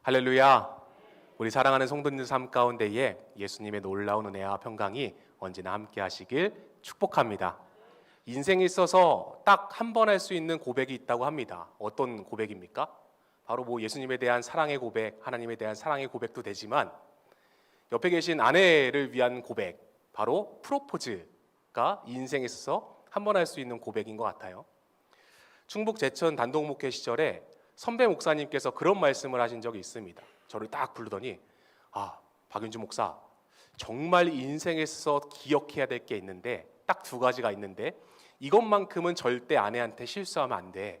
할렐루야. 우리 사랑하는 성도님들 삶 가운데에 예수님의 놀라운 은혜와 평강이 언제나 함께 하시길 축복합니다. 인생에 있어서 딱 한 번 할 수 있는 고백이 있다고 합니다. 어떤 고백입니까? 바로 예수님에 대한 사랑의 고백, 하나님에 대한 사랑의 고백도 되지만 옆에 계신 아내를 위한 고백, 바로 프로포즈가 인생에 있어서 한 번 할 수 있는 고백인 것 같아요. 충북 제천 단독 목회 시절에 선배 목사님께서 그런 말씀을 하신 적이 있습니다. 저를 딱 부르더니 박윤주 목사, 정말 인생에서 기억해야 될 게 있는데 딱 두 가지가 있는데 이것만큼은 절대 아내한테 실수하면 안 돼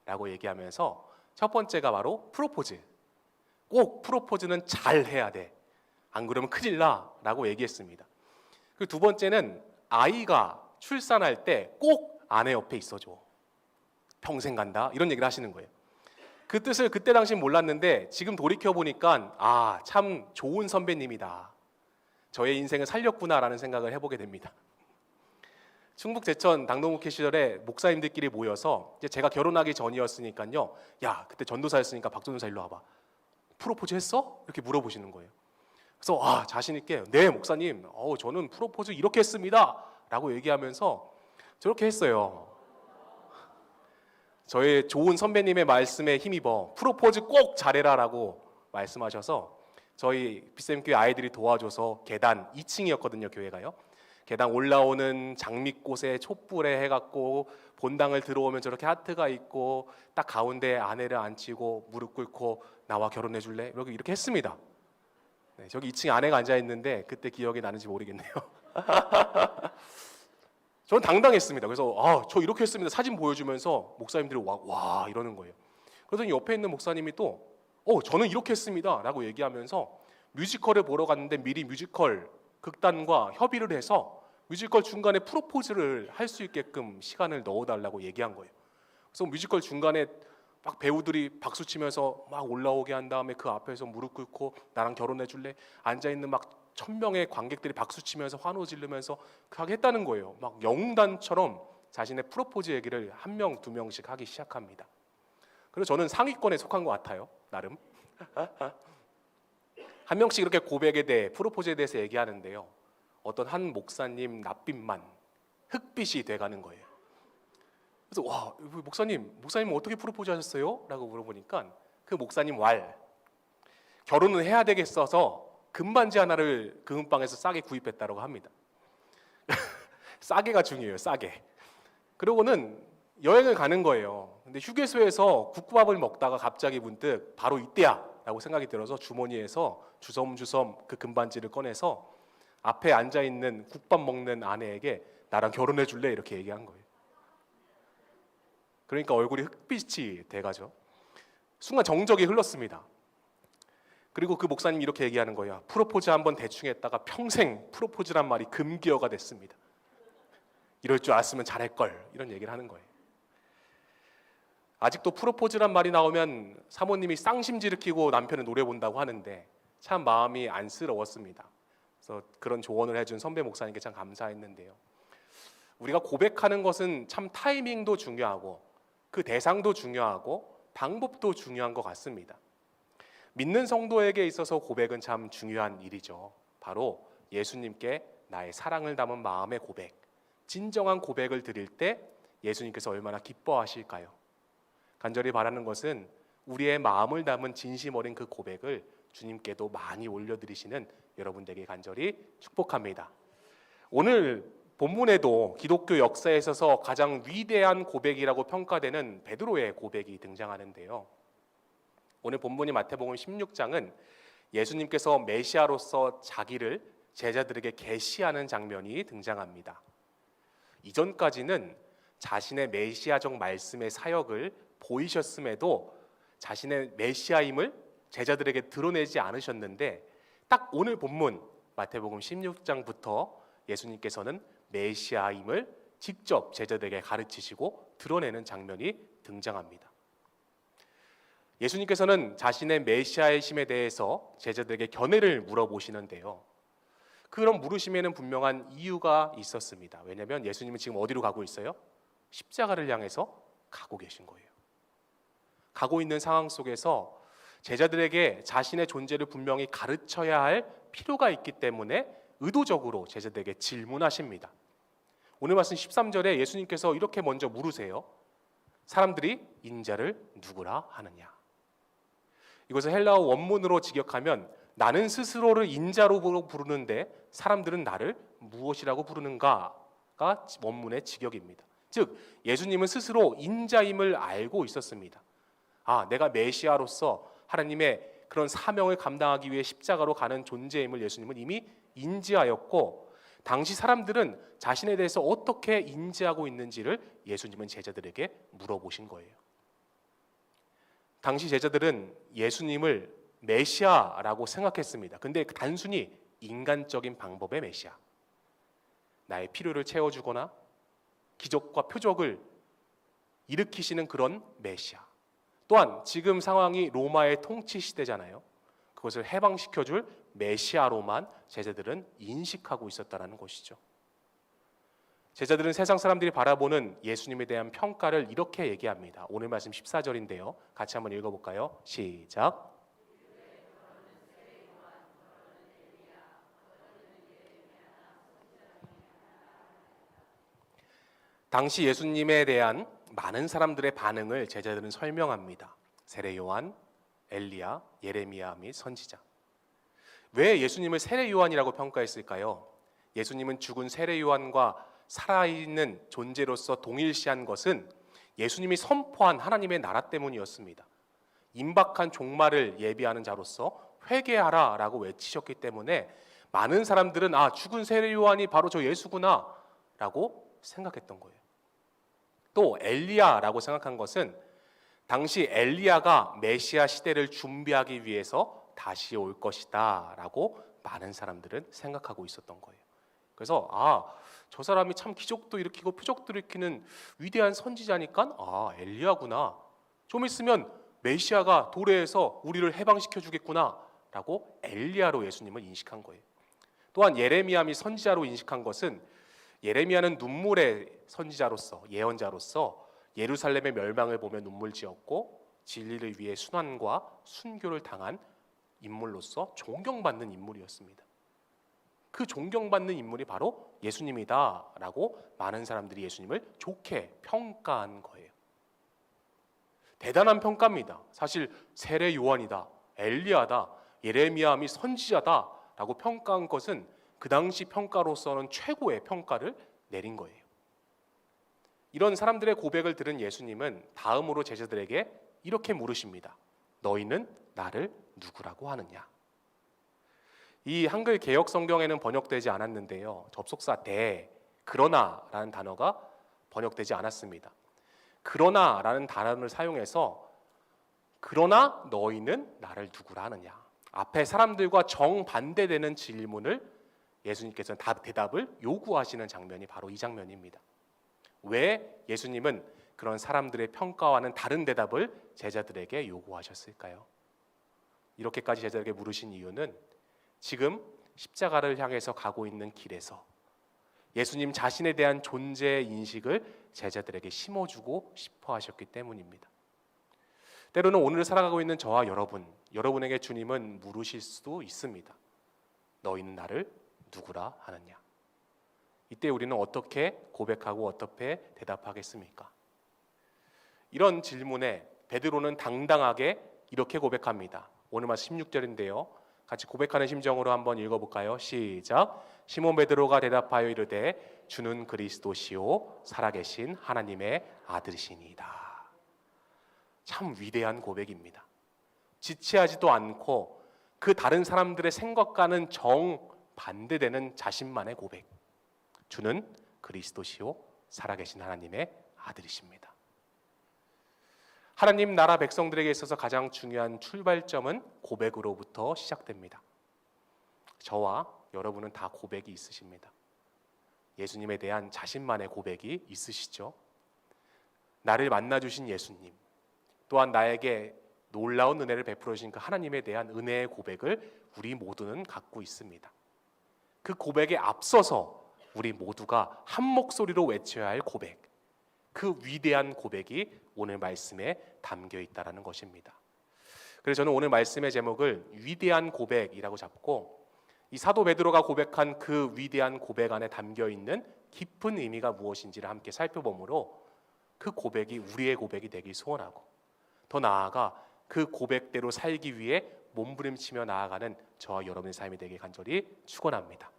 라고 얘기하면서 첫 번째가 바로 프로포즈. 꼭 프로포즈는 잘 해야 돼. 안 그러면 큰일 나 라고 얘기했습니다. 그 두 번째는 아이가 출산할 때 꼭 아내 옆에 있어줘. 평생 간다 이런 얘기를 하시는 거예요. 그 뜻을 그때 당시 몰랐는데 지금 돌이켜보니까 참 좋은 선배님이다. 저의 인생을 살렸구나라는 생각을 해보게 됩니다. 충북 제천 당동목회 시절에 목사님들끼리 모여서 이제 제가 결혼하기 전이었으니까요. 야, 그때 전도사였으니까 박 전도사 일로 와봐. 프로포즈 했어? 이렇게 물어보시는 거예요. 그래서 자신 있게 네 목사님, 저는 프로포즈 이렇게 했습니다 라고 얘기하면서 저렇게 했어요. 저의 좋은 선배님의 말씀에 힘입어 프로포즈 꼭 잘해라 라고 말씀하셔서 저희 빗샘교회 아이들이 도와줘서 계단 2층이었거든요. 교회가요. 계단 올라오는 장미꽃에 촛불에 해갖고 본당을 들어오면 저렇게 하트가 있고 딱 가운데 아내를 앉히고 무릎 꿇고 나와 결혼해 줄래? 이렇게 했습니다. 네, 저기 2층에 아내가 앉아있는데 그때 기억이 나는지 모르겠네요. 저는 당당했습니다. 그래서 저 이렇게 했습니다. 사진 보여주면서 목사님들이 와 이러는 거예요. 그러더니 옆에 있는 목사님이 또 저는 이렇게 했습니다 라고 얘기하면서 뮤지컬을 보러 갔는데 미리 뮤지컬 극단과 협의를 해서 뮤지컬 중간에 프로포즈를 할 수 있게끔 시간을 넣어달라고 얘기한 거예요. 그래서 뮤지컬 중간에 막 배우들이 박수 치면서 막 올라오게 한 다음에 그 앞에서 무릎 꿇고 나랑 결혼해 줄래? 앉아있는 막 1000명의 관객들이 박수 치면서 환호 지르면서 그렇게 했다는 거예요. 막 영웅단처럼 자신의 프로포즈 얘기를 1명, 2명씩 하기 시작합니다. 그래서 저는 상위권에 속한 것 같아요. 나름. 한 명씩 이렇게 고백에 대해, 프로포즈에 대해서 얘기하는데요. 어떤 한 목사님 낯빛만 흑빛이 돼가는 거예요. 그래서 목사님 어떻게 프로포즈 하셨어요? 라고 물어보니까 그 목사님 결혼은 해야 되겠어서 금반지 하나를 그 은방에서 싸게 구입했다고 합니다. 싸게가 중요해요. 싸게. 그러고는 여행을 가는 거예요. 근데 휴게소에서 국밥을 먹다가 갑자기 문득 바로 이때야 라고 생각이 들어서 주머니에서 주섬주섬 그 금반지를 꺼내서 앞에 앉아있는 국밥 먹는 아내에게 나랑 결혼해 줄래? 이렇게 얘기한 거예요. 그러니까 얼굴이 흑빛이 돼가죠. 순간 정적이 흘렀습니다. 그리고 그 목사님이 이렇게 얘기하는 거예요. 프로포즈 한번 대충 했다가 평생 프로포즈란 말이 금기어가 됐습니다. 이럴 줄 알았으면 잘할걸. 이런 얘기를 하는 거예요. 아직도 프로포즈란 말이 나오면 사모님이 쌍심지를 켜고 남편을 노래 본다고 하는데 참 마음이 안쓰러웠습니다. 그래서 그런 조언을 해준 선배 목사님께 참 감사했는데요. 우리가 고백하는 것은 참 타이밍도 중요하고 그 대상도 중요하고 방법도 중요한 것 같습니다. 믿는 성도에게 있어서 고백은 참 중요한 일이죠. 바로 예수님께 나의 사랑을 담은 마음의 고백, 진정한 고백을 드릴 때 예수님께서 얼마나 기뻐하실까요? 간절히 바라는 것은 우리의 마음을 담은 진심 어린 그 고백을 주님께도 많이 올려드리시는 여러분들에게 간절히 축복합니다. 오늘 본문에도 기독교 역사에 있어서 가장 위대한 고백이라고 평가되는 베드로의 고백이 등장하는데요. 오늘 본문이 마태복음 16장은 예수님께서 메시아로서 자기를 제자들에게 계시하는 장면이 등장합니다. 이전까지는 자신의 메시아적 말씀의 사역을 보이셨음에도 자신의 메시아임을 제자들에게 드러내지 않으셨는데 딱 오늘 본문 마태복음 16장부터 예수님께서는 메시아임을 직접 제자들에게 가르치시고 드러내는 장면이 등장합니다. 예수님께서는 자신의 메시아의심에 대해서 제자들에게 견해를 물어보시는데요. 그런 물으심에는 분명한 이유가 있었습니다. 왜냐하면 예수님은 지금 어디로 가고 있어요? 십자가를 향해서 가고 계신 거예요. 가고 있는 상황 속에서 제자들에게 자신의 존재를 분명히 가르쳐야 할 필요가 있기 때문에 의도적으로 제자들에게 질문하십니다. 오늘 말씀 13절에 예수님께서 이렇게 먼저 물으세요. 사람들이 인자를 누구라 하느냐? 이것을 헬라어 원문으로 직역하면 나는 스스로를 인자로 부르는데 사람들은 나를 무엇이라고 부르는가가 원문의 직역입니다. 즉 예수님은 스스로 인자임을 알고 있었습니다. 내가 메시아로서 하나님의 그런 사명을 감당하기 위해 십자가로 가는 존재임을 예수님은 이미 인지하였고, 당시 사람들은 자신에 대해서 어떻게 인지하고 있는지를 예수님은 제자들에게 물어보신 거예요. 당시 제자들은 예수님을 메시아라고 생각했습니다. 근데 단순히 인간적인 방법의 메시아, 나의 필요를 채워주거나 기적과 표적을 일으키시는 그런 메시아, 또한 지금 상황이 로마의 통치 시대잖아요. 그것을 해방시켜줄 메시아로만 제자들은 인식하고 있었다는 것이죠. 제자들은 세상 사람들이 바라보는 예수님에 대한 평가를 이렇게 얘기합니다. 오늘 말씀 14절인데요. 같이 한번 읽어볼까요? 시작. 당시 예수님에 대한 많은 사람들의 반응을 제자들은 설명합니다. 세례 요한, 엘리야, 예레미야 및 선지자. 왜 예수님을 세례 요한이라고 평가했을까요? 예수님은 죽은 세례 요한과 살아있는 존재로서 동일시한 것은 예수님이 선포한 하나님의 나라 때문이었습니다. 임박한 종말을 예비하는 자로서 회개하라 라고 외치셨기 때문에 많은 사람들은 죽은 세례 요한이 바로 저 예수구나 라고 생각했던 거예요. 또 엘리야라고 생각한 것은 당시 엘리야가 메시아 시대를 준비하기 위해서 다시 올 것이다 라고 많은 사람들은 생각하고 있었던 거예요. 그래서 저 사람이 참 기적도 일으키고 표적도 일으키는 위대한 선지자니까 엘리야구나, 좀 있으면 메시아가 도래해서 우리를 해방시켜 주겠구나 라고 엘리야로 예수님을 인식한 거예요. 또한 예레미야 및 선지자로 인식한 것은 예레미야는 눈물의 선지자로서, 예언자로서 예루살렘의 멸망을 보며 눈물 지었고 진리를 위해 순환과 순교를 당한 인물로서 존경받는 인물이었습니다. 그 존경받는 인물이 바로 예수님이다 라고 많은 사람들이 예수님을 좋게 평가한 거예요. 대단한 평가입니다. 사실 세례 요한이다, 엘리야다, 예레미야 및 선지자다 라고 평가한 것은 그 당시 평가로서는 최고의 평가를 내린 거예요. 이런 사람들의 고백을 들은 예수님은 다음으로 제자들에게 이렇게 물으십니다. 너희는 나를 누구라고 하느냐? 이 한글 개역 성경에는 번역되지 않았는데요. 접속사 대, 그러나라는 단어가 번역되지 않았습니다. 그러나라는 단어를 사용해서 그러나 너희는 나를 누구라 하느냐? 앞에 사람들과 정반대되는 질문을 예수님께서는 대답을 요구하시는 장면이 바로 이 장면입니다. 왜 예수님은 그런 사람들의 평가와는 다른 대답을 제자들에게 요구하셨을까요? 이렇게까지 제자들에게 물으신 이유는 지금 십자가를 향해서 가고 있는 길에서 예수님 자신에 대한 존재 인식을 제자들에게 심어주고 싶어 하셨기 때문입니다. 때로는 오늘 살아가고 있는 저와 여러분에게 주님은 물으실 수도 있습니다. 너희는 나를 누구라 하느냐? 이때 우리는 어떻게 고백하고 어떻게 대답하겠습니까? 이런 질문에 베드로는 당당하게 이렇게 고백합니다. 오늘 말씀 16절인데요. 같이 고백하는 심정으로 한번 읽어볼까요? 시작. 시몬 베드로가 대답하여 이르되 주는 그리스도시요 살아계신 하나님의 아들이시니이다. 참 위대한 고백입니다. 지체하지도 않고 그 다른 사람들의 생각과는 정반대되는 자신만의 고백. 주는 그리스도시요 살아계신 하나님의 아들이십니다. 하나님 나라 백성들에게 있어서 가장 중요한 출발점은 고백으로부터 시작됩니다. 저와 여러분은 다 고백이 있으십니다. 예수님에 대한 자신만의 고백이 있으시죠? 나를 만나주신 예수님, 또한 나에게 놀라운 은혜를 베풀어 주신 그 하나님에 대한 은혜의 고백을 우리 모두는 갖고 있습니다. 그 고백에 앞서서 우리 모두가 한 목소리로 외쳐야 할 고백, 그 위대한 고백이 오늘 말씀에 담겨 있다는 것입니다. 그래서 저는 오늘 말씀의 제목을 위대한 고백이라고 잡고, 이 사도 베드로가 고백한 그 위대한 고백 안에 담겨 있는 깊은 의미가 무엇인지를 함께 살펴보므로 그 고백이 우리의 고백이 되길 소원하고, 더 나아가 그 고백대로 살기 위해 몸부림치며 나아가는 저와 여러분의 삶이 되길 간절히 축원합니다.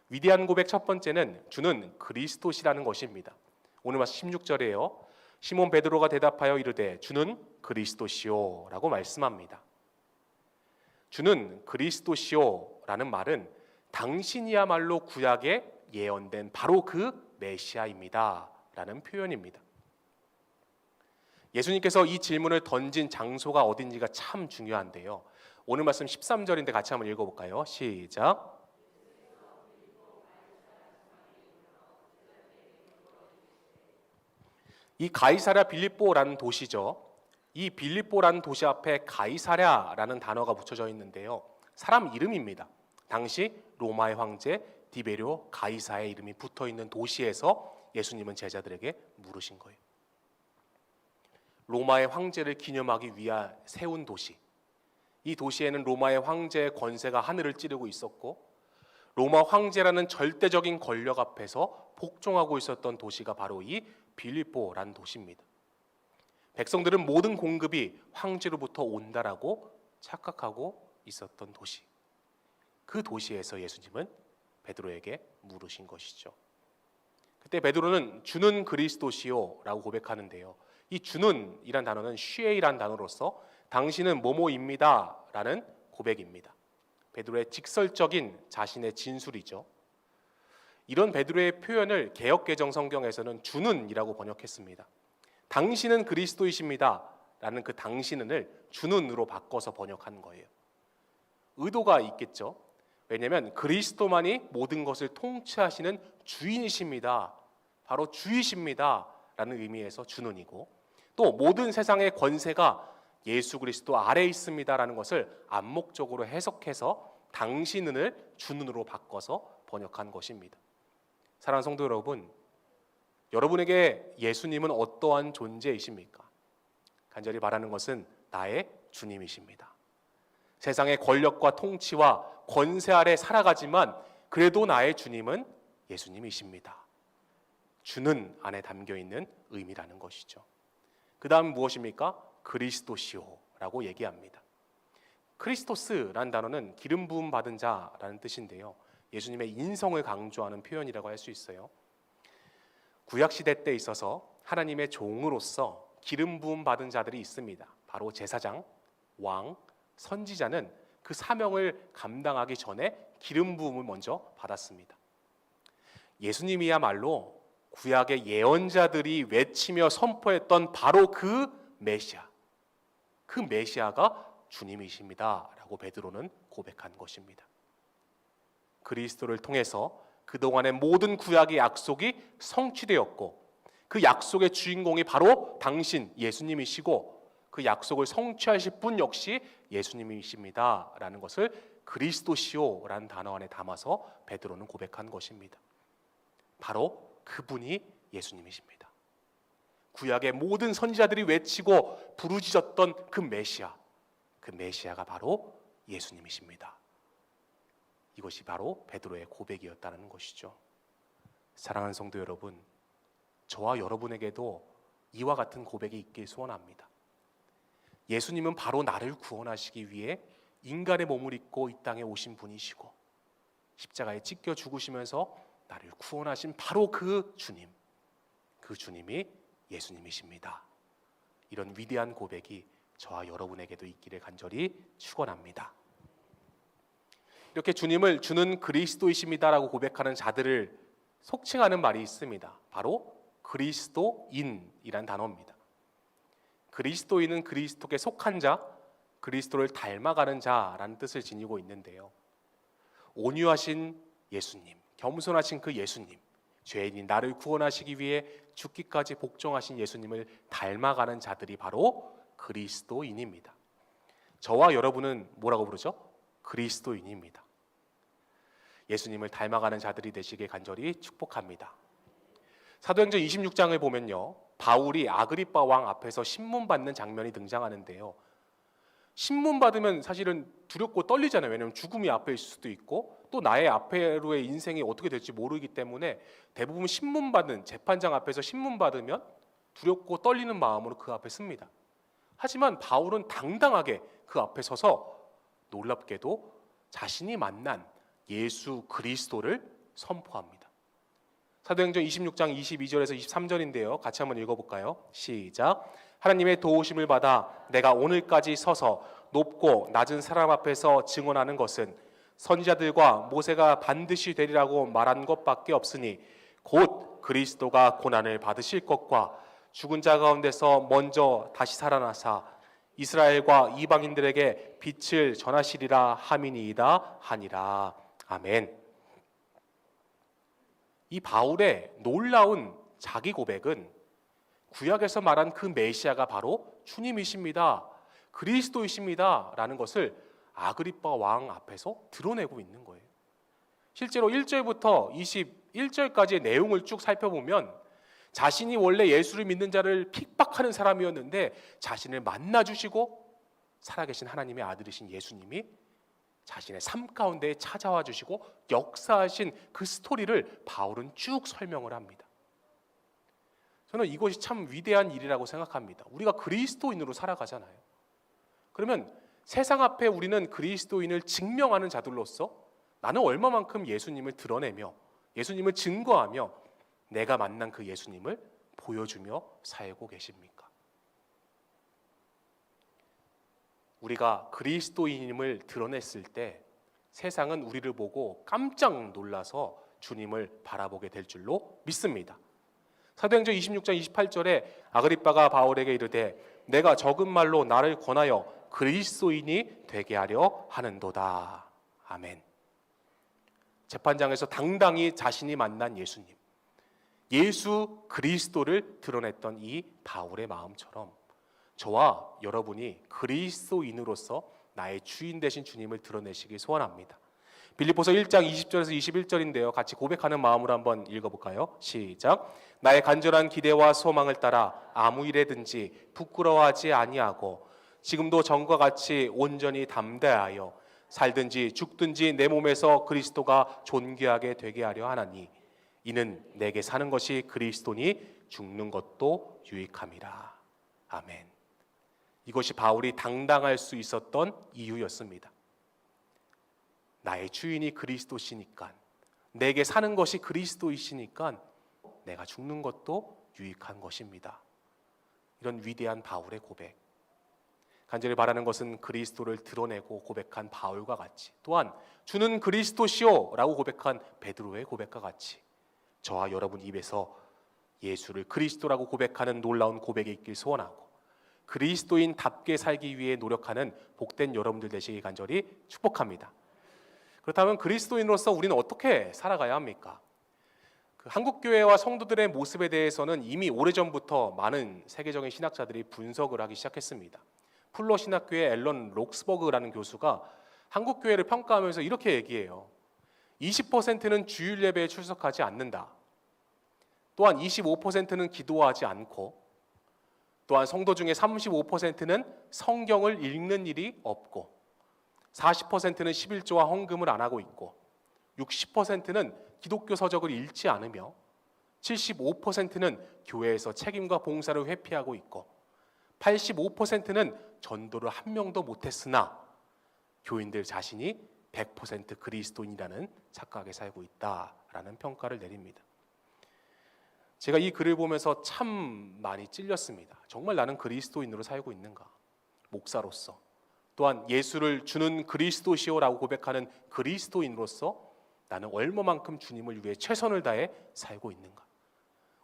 위대한 고백 첫 번째는 주는 그리스도시라는 것입니다. 오늘 말씀 16절이에요. 시몬 베드로가 대답하여 이르되 주는 그리스도시오 라고 말씀합니다. 주는 그리스도시오라는 말은 당신이야말로 구약에 예언된 바로 그 메시아입니다 라는 표현입니다. 예수님께서 이 질문을 던진 장소가 어딘지가 참 중요한데요. 오늘 말씀 13절인데 같이 한번 읽어볼까요? 시작. 이 가이사랴 빌립보라는 도시죠. 이 빌립보라는 도시 앞에 가이사랴라는 단어가 붙여져 있는데요. 사람 이름입니다. 당시 로마의 황제 디베료 가이사의 이름이 붙어있는 도시에서 예수님은 제자들에게 물으신 거예요. 로마의 황제를 기념하기 위해 세운 도시. 이 도시에는 로마의 황제의 권세가 하늘을 찌르고 있었고, 로마 황제라는 절대적인 권력 앞에서 복종하고 있었던 도시가 바로 이 빌립보라는 도시입니다. 백성들은 모든 공급이 황제로부터 온다라고 착각하고 있었던 도시. 그 도시에서 예수님은 베드로에게 물으신 것이죠. 그때 베드로는 주는 그리스도시오라고 고백하는데요. 이 주는 이란 단어는 슈에이란 단어로서 당신은 뭐뭐입니다 라는 고백입니다. 베드로의 직설적인 자신의 진술이죠. 이런 베드로의 표현을 개역개정 성경에서는 주는 이라고 번역했습니다. 당신은 그리스도이십니다 라는 그 당신은을 주는으로 바꿔서 번역한 거예요. 의도가 있겠죠. 왜냐하면 그리스도만이 모든 것을 통치하시는 주인이십니다, 바로 주이십니다 라는 의미에서 주는이고, 또 모든 세상의 권세가 예수 그리스도 아래에 있습니다 라는 것을 암묵적으로 해석해서 당신은을 주는으로 바꿔서 번역한 것입니다. 사랑하는 성도 여러분, 여러분에게 예수님은 어떠한 존재이십니까? 간절히 바라는 것은 나의 주님이십니다. 세상의 권력과 통치와 권세 아래 살아가지만 그래도 나의 주님은 예수님이십니다. 주는 안에 담겨있는 의미라는 것이죠. 그 다음 무엇입니까? 그리스도시오라고 얘기합니다. 크리스토스라는 단어는 기름 부음 받은 자라는 뜻인데요. 예수님의 인성을 강조하는 표현이라고 할 수 있어요. 구약시대 때 있어서 하나님의 종으로서 기름 부음 받은 자들이 있습니다. 바로 제사장, 왕, 선지자는 그 사명을 감당하기 전에 기름 부음을 먼저 받았습니다. 예수님이야말로 구약의 예언자들이 외치며 선포했던 바로 그 메시아, 그 메시아가 주님이십니다 라고 베드로는 고백한 것입니다. 그리스도를 통해서 그동안의 모든 구약의 약속이 성취되었고, 그 약속의 주인공이 바로 당신 예수님이시고, 그 약속을 성취하실 분 역시 예수님이십니다 라는 것을 그리스도시오라는 단어 안에 담아서 베드로는 고백한 것입니다. 바로 그분이 예수님이십니다. 구약의 모든 선지자들이 외치고 부르짖었던 그 메시아, 그 메시아가 바로 예수님이십니다. 이것이 바로 베드로의 고백이었다는 것이죠. 사랑하는 성도 여러분, 저와 여러분에게도 이와 같은 고백이 있길 소원합니다. 예수님은 바로 나를 구원하시기 위해 인간의 몸을 입고 이 땅에 오신 분이시고, 십자가에 찢겨 죽으시면서 나를 구원하신 바로 그 주님, 그 주님이 예수님이십니다. 이런 위대한 고백이 저와 여러분에게도 있기를 간절히 축원합니다. 이렇게 주님을 주는 그리스도이십니다라고 고백하는 자들을 속칭하는 말이 있습니다. 바로 그리스도인이란 단어입니다. 그리스도인은 그리스도께 속한 자, 그리스도를 닮아가는 자라는 뜻을 지니고 있는데요. 온유하신 예수님, 겸손하신 그 예수님, 죄인인 나를 구원하시기 위해 죽기까지 복종하신 예수님을 닮아가는 자들이 바로 그리스도인입니다. 저와 여러분은 뭐라고 부르죠? 그리스도인입니다. 예수님을 닮아가는 자들이 되시길 간절히 축복합니다. 사도행전 26장을 보면요, 바울이 아그리빠 왕 앞에서 신문받는 장면이 등장하는데요, 신문 받으면 사실은 두렵고 떨리잖아요. 왜냐하면 죽음이 앞에 있을 수도 있고 또 나의 앞으로의 인생이 어떻게 될지 모르기 때문에 대부분 신문 받는 재판장 앞에서 신문 받으면 두렵고 떨리는 마음으로 그 앞에 씁니다. 하지만 바울은 당당하게 그 앞에 서서 놀랍게도 자신이 만난 예수 그리스도를 선포합니다. 사도행전 26장 22절에서 23절인데요. 같이 한번 읽어볼까요? 시작. 하나님의 도우심을 받아 내가 오늘까지 서서 높고 낮은 사람 앞에서 증언하는 것은 선지자들과 모세가 반드시 되리라고 말한 것밖에 없으니 곧 그리스도가 고난을 받으실 것과 죽은 자 가운데서 먼저 다시 살아나사 이스라엘과 이방인들에게 빛을 전하시리라 함이니이다 하니라. 아멘. 이 바울의 놀라운 자기 고백은 구약에서 말한 그 메시아가 바로 주님이십니다, 그리스도이십니다 라는 것을 아그리빠 왕 앞에서 드러내고 있는 거예요. 실제로 1절부터 21절까지의 내용을 쭉 살펴보면 자신이 원래 예수를 믿는 자를 핍박하는 사람이었는데 자신을 만나주시고 살아계신 하나님의 아들이신 예수님이 자신의 삶 가운데 찾아와 주시고 역사하신 그 스토리를 바울은 쭉 설명을 합니다. 저는 이것이 참 위대한 일이라고 생각합니다. 우리가 그리스도인으로 살아가잖아요. 그러면 세상 앞에 우리는 그리스도인을 증명하는 자들로서 나는 얼마만큼 예수님을 드러내며 예수님을 증거하며 내가 만난 그 예수님을 보여주며 살고 계십니까? 우리가 그리스도인임을 드러냈을 때 세상은 우리를 보고 깜짝 놀라서 주님을 바라보게 될 줄로 믿습니다. 사도행전 26장 28절에 아그리빠가 바울에게 이르되 내가 적은 말로 나를 권하여 그리스도인이 되게 하려 하는도다. 아멘. 재판장에서 당당히 자신이 만난 예수님, 예수 그리스도를 드러냈던 이 바울의 마음처럼 저와 여러분이 그리스도인으로서 나의 주인 되신 주님을 드러내시길 소원합니다. 빌립보서 1장 20절에서 21절인데요. 같이 고백하는 마음으로 한번 읽어볼까요? 시작. 나의 간절한 기대와 소망을 따라 아무 일에든지 부끄러워하지 아니하고 지금도 전과 같이 온전히 담대하여 살든지 죽든지 내 몸에서 그리스도가 존귀하게 되게 하려 하나니 이는 내게 사는 것이 그리스도니 죽는 것도 유익함이라. 아멘. 이것이 바울이 당당할 수 있었던 이유였습니다. 나의 주인이 그리스도시니까, 내게 사는 것이 그리스도이시니까 내가 죽는 것도 유익한 것입니다. 이런 위대한 바울의 고백. 간절히 바라는 것은 그리스도를 드러내고 고백한 바울과 같이, 또한 주는 그리스도시오 라고 고백한 베드로의 고백과 같이 저와 여러분 입에서 예수를 그리스도라고 고백하는 놀라운 고백이 있길 소원하고 그리스도인답게 살기 위해 노력하는 복된 여러분들 되시기 간절히 축복합니다. 그렇다면 그리스도인으로서 우리는 어떻게 살아가야 합니까? 그 한국교회와 성도들의 모습에 대해서는 이미 오래전부터 많은 세계적인 신학자들이 분석을 하기 시작했습니다. 풀러 신학교의 앨런 록스버그라는 교수가 한국교회를 평가하면서 이렇게 얘기해요. 20%는 주일 예배에 출석하지 않는다. 또한 25%는 기도하지 않고, 또한 성도 중에 35%는 성경을 읽는 일이 없고, 40%는 11조와 헌금을 안 하고 있고, 60%는 기독교 서적을 읽지 않으며, 75%는 교회에서 책임과 봉사를 회피하고 있고, 85%는 전도를 한 명도 못했으나 교인들 자신이 100% 그리스도인이라는 착각에 살고 있다라는 평가를 내립니다. 제가 이 글을 보면서 참 많이 찔렸습니다. 정말 나는 그리스도인으로 살고 있는가? 목사로서, 또한 예수를 주는 그리스도시오라고 고백하는 그리스도인으로서 나는 얼마만큼 주님을 위해 최선을 다해 살고 있는가?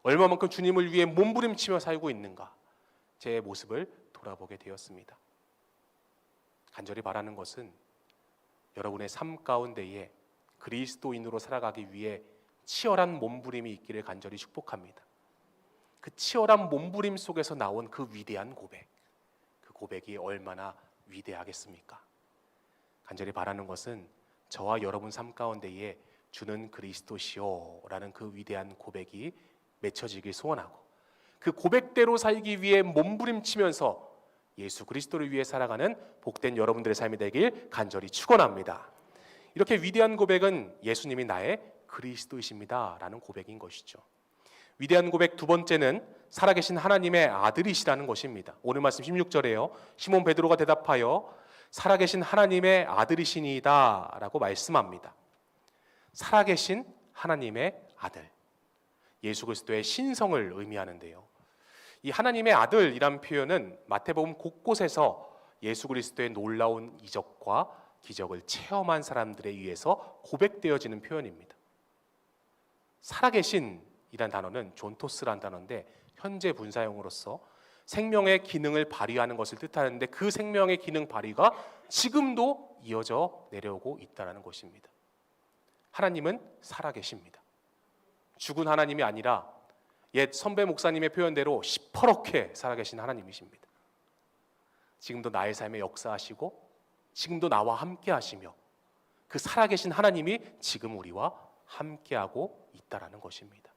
얼마만큼 주님을 위해 몸부림치며 살고 있는가? 제 모습을 돌아보게 되었습니다. 간절히 바라는 것은 여러분의 삶 가운데에 그리스도인으로 살아가기 위해 치열한 몸부림이 있기를 간절히 축복합니다. 그 치열한 몸부림 속에서 나온 그 위대한 고백, 그 고백이 얼마나 위대하겠습니까? 간절히 바라는 것은 저와 여러분 삶 가운데에 주는 그리스도시오라는 그 위대한 고백이 맺혀지길 소원하고 그 고백대로 살기 위해 몸부림치면서 예수 그리스도를 위해 살아가는 복된 여러분들의 삶이 되길 간절히 축원합니다. 이렇게 위대한 고백은 예수님이 나의 그리스도이십니다 라는 고백인 것이죠. 위대한 고백 두 번째는 살아계신 하나님의 아들이시라는 것입니다. 오늘 말씀 16절에요. 시몬 베드로가 대답하여 살아계신 하나님의 아들이시니이다 라고 말씀합니다. 살아계신 하나님의 아들, 예수 그리스도의 신성을 의미하는데요. 이 하나님의 아들이란 표현은 마태복음 곳곳에서 예수 그리스도의 놀라운 이적과 기적을 체험한 사람들에 의해서 고백되어지는 표현입니다. 살아계신이란 단어는 존토스란 단어인데 현재 분사형으로서 생명의 기능을 발휘하는 것을 뜻하는데 그 생명의 기능 발휘가 지금도 이어져 내려오고 있다는 것입니다. 하나님은 살아계십니다. 죽은 하나님이 아니라 옛 선배 목사님의 표현대로 시퍼렇게 살아계신 하나님이십니다. 지금도 나의 삶에 역사하시고 지금도 나와 함께 하시며 그 살아계신 하나님이 지금 우리와 함께하고 있다는 것입니다.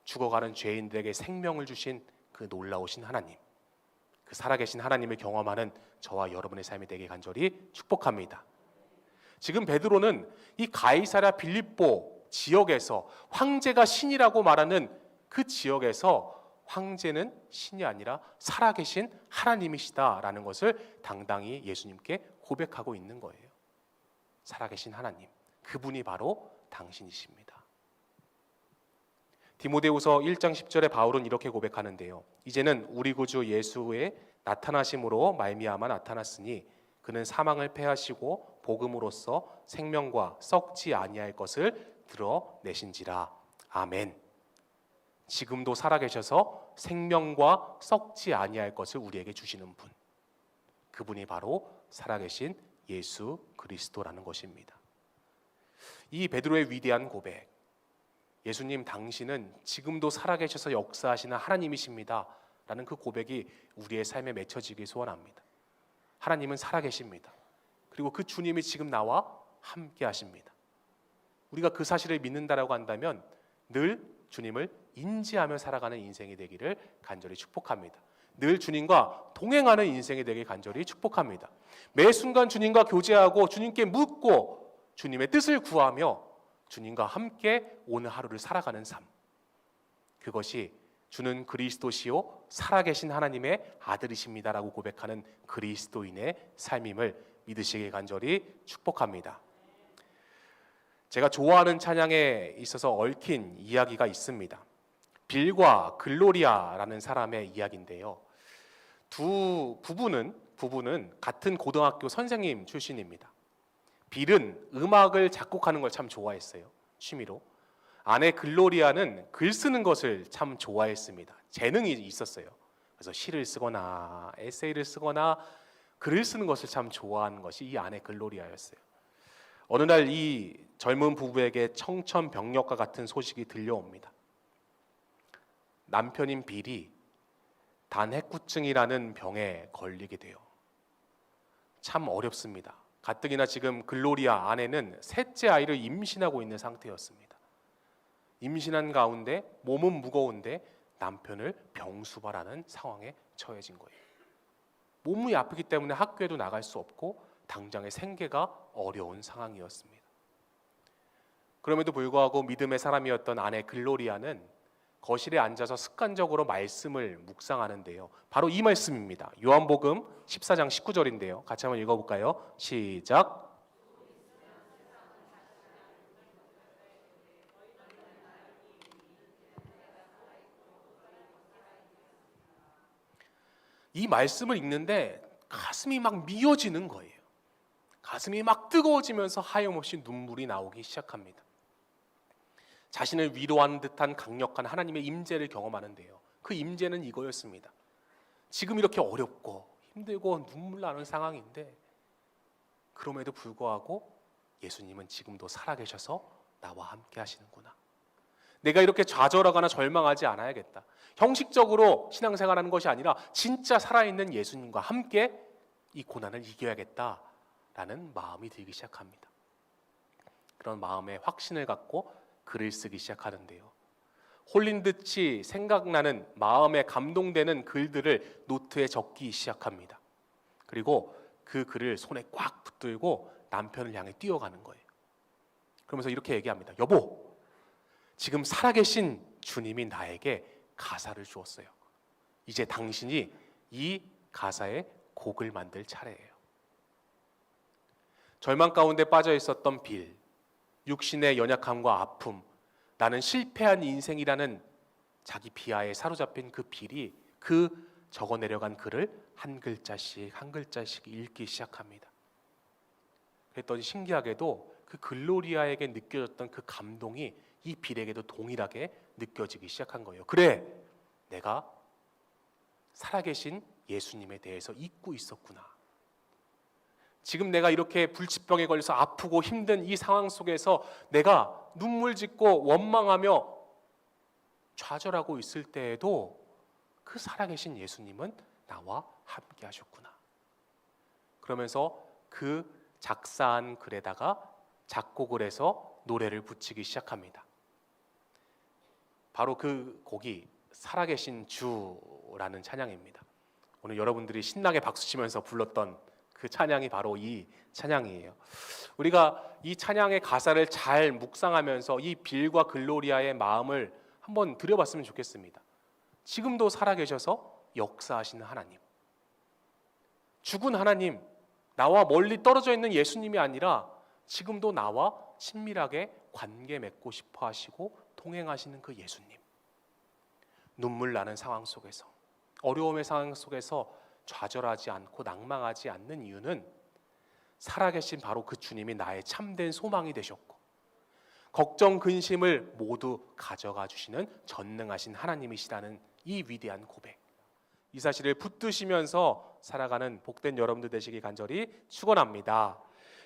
죽어가는 죄인들에게 생명을 주신 그 놀라우신 하나님, 그 살아계신 하나님을 경험하는 저와 여러분의 삶이 되게 간절히 축복합니다. 지금 베드로는 이 가이사랴 빌립보 지역에서 황제가 신이라고 말하는 그 지역에서 황제는 신이 아니라 살아계신 하나님이시다라는 것을 당당히 예수님께 고백하고 있는 거예요. 살아계신 하나님, 그분이 바로 당신이십니다. 디모데후서 1장 10절에 바울은 이렇게 고백하는데요. 이제는 우리 구주 예수의 나타나심으로 말미암아 나타났으니 그는 사망을 패하시고 복음으로써 생명과 썩지 아니할 것을 드러내신지라. 아멘. 지금도 살아계셔서 생명과 썩지 아니할 것을 우리에게 주시는 분, 그분이 바로 살아계신 예수 그리스도라는 것입니다. 이 베드로의 위대한 고백, 예수님 당신은 지금도 살아계셔서 역사하시는 하나님이십니다 라는 그 고백이 우리의 삶에 맺혀지길 소원합니다. 하나님은 살아계십니다. 그리고 그 주님이 지금 나와 함께 하십니다. 우리가 그 사실을 믿는다라고 한다면 늘 주님을 인지하며 살아가는 인생이 되기를 간절히 축복합니다. 늘 주님과 동행하는 인생이 되길 간절히 축복합니다. 매 순간 주님과 교제하고 주님께 묻고 주님의 뜻을 구하며 주님과 함께 오늘 하루를 살아가는 삶, 그것이 주는 그리스도시요 살아계신 하나님의 아들이십니다라고 고백하는 그리스도인의 삶임을 믿으시길 간절히 축복합니다. 제가 좋아하는 찬양에 있어서 얽힌 이야기가 있습니다. 빌과 글로리아라는 사람의 이야기인데요. 두 부부는 같은 고등학교 선생님 출신입니다. 빌은 음악을 작곡하는 걸 참 좋아했어요. 취미로. 아내 글로리아는 글 쓰는 것을 참 좋아했습니다. 재능이 있었어요. 그래서 시를 쓰거나 에세이를 쓰거나 글을 쓰는 것을 참 좋아하는 것이 이 아내 글로리아였어요. 어느 날 이 젊은 부부에게 청천벽력과 같은 소식이 들려옵니다. 남편인 빌이 단핵구증이라는 병에 걸리게 돼요. 참 어렵습니다. 가뜩이나 지금 글로리아 아내는 셋째 아이를 임신하고 있는 상태였습니다. 임신한 가운데 몸은 무거운데 남편을 병수발하는 상황에 처해진 거예요. 몸이 아프기 때문에 학교에도 나갈 수 없고 당장의 생계가 어려운 상황이었습니다. 그럼에도 불구하고 믿음의 사람이었던 아내 글로리아는 거실에 앉아서 습관적으로 말씀을 묵상하는데요. 바로 이 말씀입니다. 요한복음 14장 19절인데요. 같이 한번 읽어볼까요? 시작. 이 말씀을 읽는데 가슴이 막 미어지는 거예요. 가슴이 막 뜨거워지면서 하염없이 눈물이 나오기 시작합니다. 자신을 위로하는 듯한 강력한 하나님의 임재를 경험하는데요. 그 임재는 이거였습니다. 지금 이렇게 어렵고 힘들고 눈물 나는 상황인데 그럼에도 불구하고 예수님은 지금도 살아계셔서 나와 함께 하시는구나. 내가 이렇게 좌절하거나 절망하지 않아야겠다. 형식적으로 신앙생활하는 것이 아니라 진짜 살아있는 예수님과 함께 이 고난을 이겨야겠다라는 마음이 들기 시작합니다. 그런 마음에 확신을 갖고 글을 쓰기 시작하는데요. 홀린 듯이 생각나는 마음에 감동되는 글들을 노트에 적기 시작합니다. 그리고 그 글을 손에 꽉 붙들고 남편을 향해 뛰어가는 거예요. 그러면서 이렇게 얘기합니다. 여보, 지금 살아계신 주님이 나에게 가사를 주었어요. 이제 당신이 이 가사의 곡을 만들 차례예요. 절망 가운데 빠져 있었던 빌, 육신의 연약함과 아픔, 나는 실패한 인생이라는 자기 비하에 사로잡힌 그 빌이 그 적어 내려간 글을 한 글자씩 한 글자씩 읽기 시작합니다. 그랬더니 신기하게도 그 글로리아에게 느껴졌던 그 감동이 이 빌에게도 동일하게 느껴지기 시작한 거예요. 그래, 내가 살아계신 예수님에 대해서 잊고 있었구나. 지금 내가 이렇게 불치병에 걸려서 아프고 힘든 이 상황 속에서 내가 눈물 짓고 원망하며 좌절하고 있을 때에도 그 살아계신 예수님은 나와 함께 하셨구나. 그러면서 그 작사한 글에다가 작곡을 해서 노래를 붙이기 시작합니다. 바로 그 곡이 살아계신 주라는 찬양입니다. 오늘 여러분들이 신나게 박수치면서 불렀던 그 찬양이 바로 이 찬양이에요. 우리가 이 찬양의 가사를 잘 묵상하면서 이 빌과 글로리아의 마음을 한번 들여봤으면 좋겠습니다. 지금도 살아계셔서 역사하시는 하나님, 죽은 하나님, 나와 멀리 떨어져 있는 예수님이 아니라 지금도 나와 친밀하게 관계 맺고 싶어 하시고 동행하시는 그 예수님, 눈물 나는 상황 속에서, 어려움의 상황 속에서 좌절하지 않고 낭망하지 않는 이유는 살아계신 바로 그 주님이 나의 참된 소망이 되셨고 걱정 근심을 모두 가져가 주시는 전능하신 하나님이시라는 이 위대한 고백, 이 사실을 붙드시면서 살아가는 복된 여러분들 되시기 간절히 축원합니다.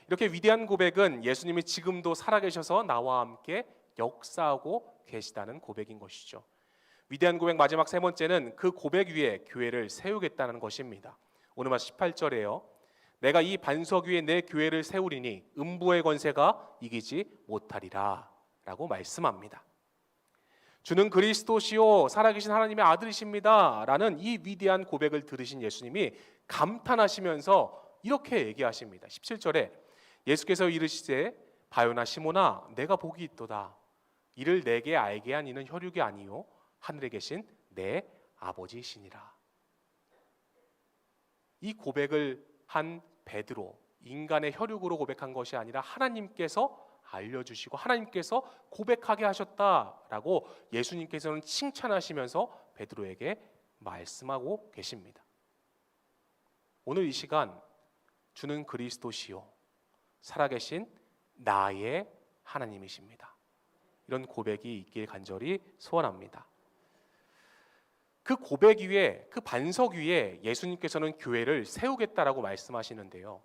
이렇게 위대한 고백은 예수님이 지금도 살아계셔서 나와 함께 역사하고 계시다는 고백인 것이죠. 위대한 고백 마지막 세 번째는 그 고백 위에 교회를 세우겠다는 것입니다. 오늘 말씀 18절에요. 내가 이 반석 위에 내 교회를 세우리니 음부의 권세가 이기지 못하리라 라고 말씀합니다. 주는 그리스도시요 살아계신 하나님의 아들이십니다 라는 이 위대한 고백을 들으신 예수님이 감탄하시면서 이렇게 얘기하십니다. 17절에 예수께서 이르시되 바요나 시몬아 내가 복이 있도다. 이를 내게 알게 한 이는 혈육이 아니요 하늘에 계신 내 아버지시니라. 이 고백을 한 베드로, 인간의 혈육으로 고백한 것이 아니라 하나님께서 알려주시고 하나님께서 고백하게 하셨다라고 예수님께서는 칭찬하시면서 베드로에게 말씀하고 계십니다. 오늘 이 시간 주는 그리스도시요 살아계신 나의 하나님이십니다. 이런 고백이 있길 간절히 소원합니다. 그 고백 위에, 그 반석 위에 예수님께서는 교회를 세우겠다라고 말씀하시는데요.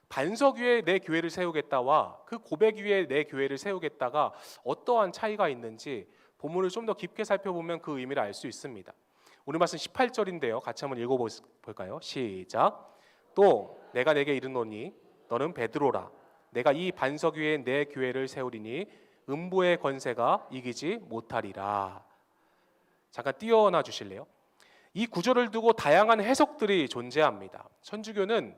반석 위에 내 교회를 세우겠다와 그 고백 위에 내 교회를 세우겠다가 어떠한 차이가 있는지 본문을 좀 더 깊게 살펴보면 그 의미를 알 수 있습니다. 오늘 말씀 18절인데요. 같이 한번 읽어볼까요? 시작. 또 내가 내게 이르노니 너는 베드로라. 내가 이 반석 위에 내 교회를 세우리니 음부의 권세가 이기지 못하리라. 잠깐 띄어놔 주실래요? 이 구절을 두고 다양한 해석들이 존재합니다. 천주교는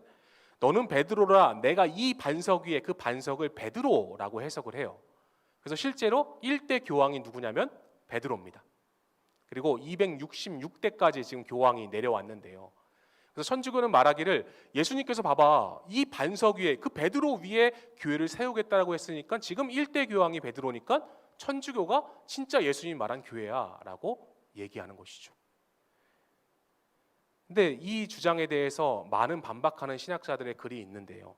너는 베드로라, 내가 이 반석 위에, 그 반석을 베드로라고 해석을 해요. 그래서 실제로 1대 교황이 누구냐면 베드로입니다. 그리고 266대까지 지금 교황이 내려왔는데요. 그래서 천주교는 말하기를 예수님께서 봐봐, 이 반석 위에, 그 베드로 위에 교회를 세우겠다라고 했으니까 지금 1대 교황이 베드로니까 천주교가 진짜 예수님이 말한 교회야 라고 얘기하는 것이죠. 근데 이 주장에 대해서 많은 반박하는 신학자들의 글이 있는데요.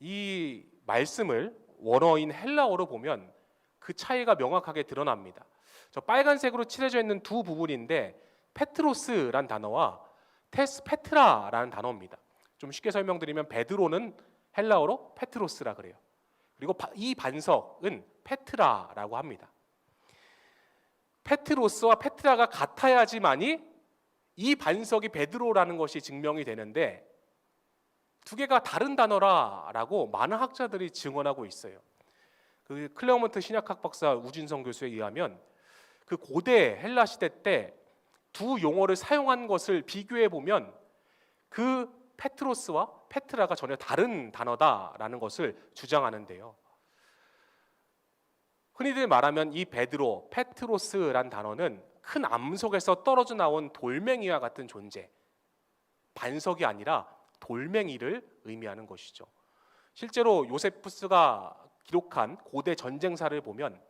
이 말씀을 원어인 헬라어로 보면 그 차이가 명확하게 드러납니다. 저 빨간색으로 칠해져 있는 두 부분인데 페트로스란 단어와 테스페트라라는 단어입니다. 좀 쉽게 설명드리면 베드로는 헬라어로 페트로스라 그래요. 그리고 이 반석은 페트라라고 합니다. 페트로스와 페트라가 같아야지만이 이 반석이 베드로라는 것이 증명이 되는데 두 개가 다른 단어라고 많은 학자들이 증언하고 있어요. 그 클레어먼트 신약학 박사 우진성 교수에 의하면 그 고대 헬라 시대 때 두 용어를 사용한 것을 비교해 보면 그 페트로스와 페트라가 전혀 다른 단어다라는 것을 주장하는데요. 흔히들 말하면 이 베드로, 페트로스란 단어는 큰 암석에서 떨어져 나온 돌멩이와 같은 존재, 반석이 아니라 돌멩이를 의미하는 것이죠. 실제로 요세푸스가 기록한 고대 전쟁사를 보면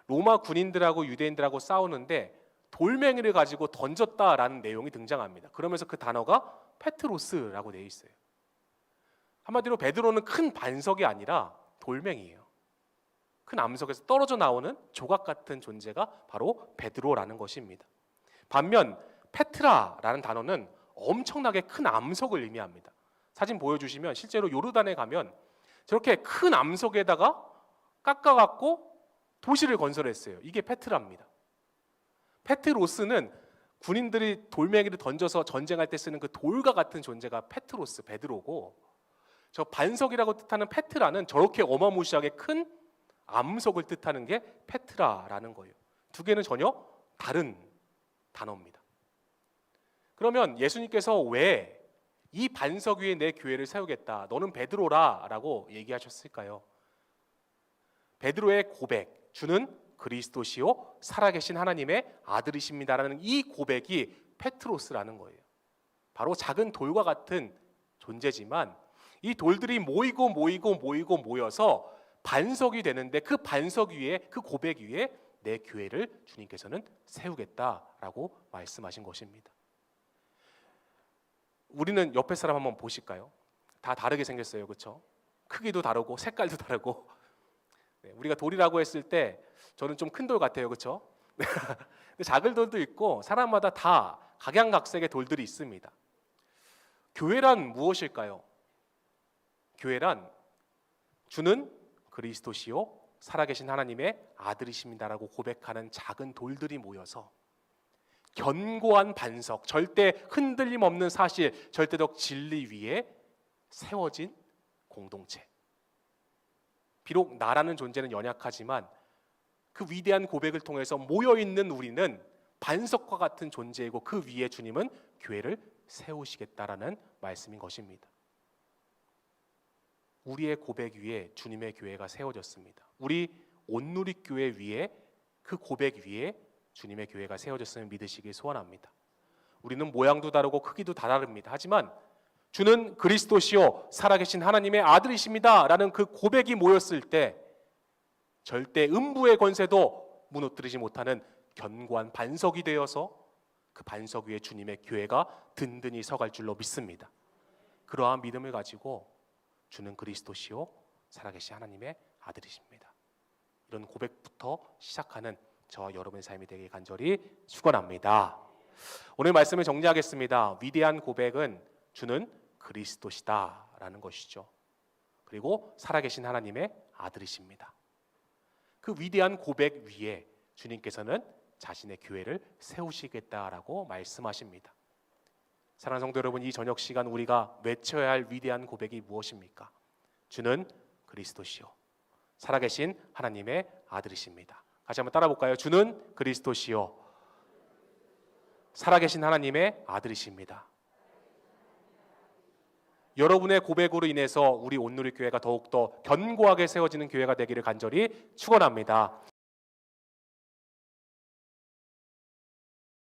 로마 군인들하고 유대인들하고 싸우는데 돌멩이를 가지고 던졌다라는 내용이 등장합니다. 그러면서 그 단어가 페트로스라고 되어 있어요. 한마디로 베드로는 큰 반석이 아니라 돌멩이에요. 큰 암석에서 떨어져 나오는 조각 같은 존재가 바로 베드로라는 것입니다. 반면 페트라라는 단어는 엄청나게 큰 암석을 의미합니다. 사진 보여주시면 실제로 요르단에 가면 저렇게 큰 암석에다가 깎아갖고 도시를 건설했어요. 이게 페트라입니다. 페트로스는 군인들이 돌멩이를 던져서 전쟁할 때 쓰는 그 돌과 같은 존재가 페트로스, 베드로고, 저 반석이라고 뜻하는 페트라는 저렇게 어마무시하게 큰 암석을 뜻하는 게 페트라라는 거예요. 두 개는 전혀 다른 단어입니다. 그러면 예수님께서 왜 이 반석 위에 내 교회를 세우겠다, 너는 베드로라라고 얘기하셨을까요? 베드로의 고백, 주는 그리스도시요 살아계신 하나님의 아들이십니다라는 이 고백이 페트로스라는 거예요. 바로 작은 돌과 같은 존재지만 이 돌들이 모여서 반석이 되는데 그 반석 위에, 그 고백 위에 내 교회를 주님께서는 세우겠다라고 말씀하신 것입니다. 우리는 옆에 사람 한번 보실까요? 다 다르게 생겼어요, 그렇죠? 크기도 다르고 색깔도 다르고. 네, 우리가 돌이라고 했을 때 저는 좀 큰 돌 같아요, 그렇죠? 작은 돌도 있고 사람마다 다 각양각색의 돌들이 있습니다. 교회란 무엇일까요? 교회란 주는 그리스도시요 살아계신 하나님의 아들이십니다라고 고백하는 작은 돌들이 모여서 견고한 반석, 절대 흔들림 없는 사실, 절대적 진리 위에 세워진 공동체. 비록 나라는 존재는 연약하지만 그 위대한 고백을 통해서 모여있는 우리는 반석과 같은 존재이고 그 위에 주님은 교회를 세우시겠다라는 말씀인 것입니다. 우리의 고백 위에 주님의 교회가 세워졌습니다. 우리 온누리교회 위에, 그 고백 위에 주님의 교회가 세워졌음을 믿으시길 소원합니다. 우리는 모양도 다르고 크기도 다 다릅니다. 하지만 주는 그리스도시요 살아계신 하나님의 아들이십니다 라는 그 고백이 모였을 때 절대 음부의 권세도 무너뜨리지 못하는 견고한 반석이 되어서 그 반석 위에 주님의 교회가 든든히 서갈 줄로 믿습니다. 그러한 믿음을 가지고 주는 그리스도시요 살아계신 하나님의 아들이십니다, 이런 고백부터 시작하는 저와 여러분의 삶이 되길 간절히 축원합니다. 오늘 말씀을 정리하겠습니다. 위대한 고백은 주는 그리스도시다라는 것이죠. 그리고 살아계신 하나님의 아들이십니다. 그 위대한 고백 위에 주님께서는 자신의 교회를 세우시겠다라고 말씀하십니다. 사랑하는 성도 여러분, 이 저녁 시간 우리가 외쳐야 할 위대한 고백이 무엇입니까? 주는 그리스도시요 살아계신 하나님의 아들이십니다. 다시 한번 따라 볼까요? 주는 그리스도시요 살아계신 하나님의 아들이십니다. 여러분의 고백으로 인해서 우리 온누리교회가 더욱더 견고하게 세워지는 교회가 되기를 간절히 축원합니다.